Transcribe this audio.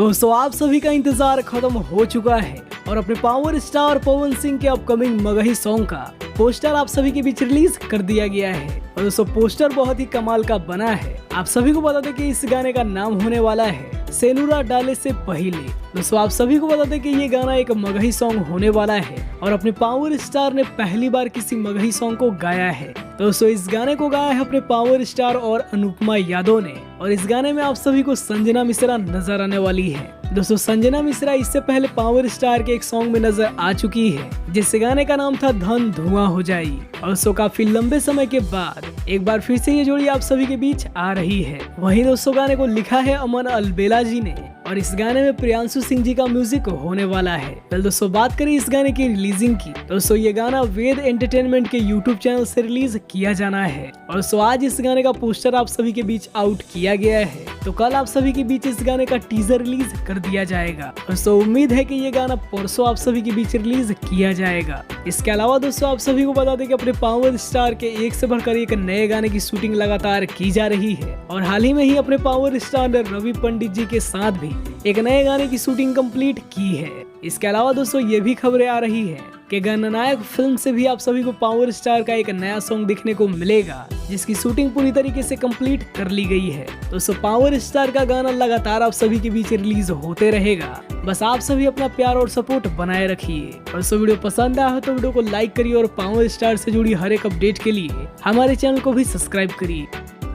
दोस्तों आप सभी का इंतजार खत्म हो चुका है और अपने पावर स्टार पवन सिंह के अपकमिंग मगही सॉन्ग का पोस्टर आप सभी के बीच रिलीज कर दिया गया है। और दोस्तों पोस्टर बहुत ही कमाल का बना है। आप सभी को बता दें कि इस गाने का नाम होने वाला है सेनुरा डाले से पहले। दोस्तों आप सभी को बता दें कि ये गाना एक मगही सॉन्ग होने वाला है और अपने पावर स्टार ने पहली बार किसी मगही सॉन्ग को गाया है। दोस्तों इस गाने को गाया है अपने पावर स्टार और अनुपमा यादव ने और इस गाने में आप सभी को संजना मिश्रा नजर आने वाली है। दोस्तों संजना मिश्रा इससे पहले पावर स्टार के एक सॉन्ग में नजर आ चुकी है जिस गाने का नाम था धन धुआं हो जाई। और दोस्तों काफी लंबे समय के बाद एक बार फिर से ये जोड़ी आप सभी के बीच आ रही है। वहीं दोस्तों गाने को लिखा है अमन अलबेला जी ने और इस गाने में प्रियांशु सिंह जी का म्यूजिक होने वाला है। कल दोस्तों बात करें इस गाने की रिलीजिंग की, दोस्तों ये गाना वेद एंटरटेनमेंट के यूट्यूब चैनल से रिलीज किया जाना है। और दोस्तों आज इस गाने का पोस्टर आप सभी के बीच आउट किया गया है, तो कल आप सभी के बीच इस गाने का टीजर रिलीज कर दिया जाएगा। दोस्तों उम्मीद है कि ये गाना परसों आप सभी के बीच रिलीज किया जाएगा। इसके अलावा दोस्तों आप सभी को बता दें कि अपने पावर स्टार के एक से बढ़कर एक नए गाने की शूटिंग लगातार की जा रही है और हाल ही में ही अपने पावर स्टार ने रवि पंडित जी के साथ भी एक नए गाने की शूटिंग कंप्लीट की है। इसके अलावा दोस्तों ये भी खबरें आ रही है कि गणनायक फिल्म से भी आप सभी को पावर स्टार का एक नया सॉन्ग देखने को मिलेगा जिसकी शूटिंग पूरी तरीके से कंप्लीट कर ली गई है। दोस्तों पावर स्टार का गाना लगातार आप सभी के बीच रिलीज होते रहेगा, बस आप सभी अपना प्यार और सपोर्ट बनाए रखिए। और दोस्तों वीडियो पसंद आया हो तो वीडियो को लाइक करिए और पावर स्टार से जुड़ी हर एक अपडेट के लिए हमारे चैनल को भी सब्सक्राइब करिए।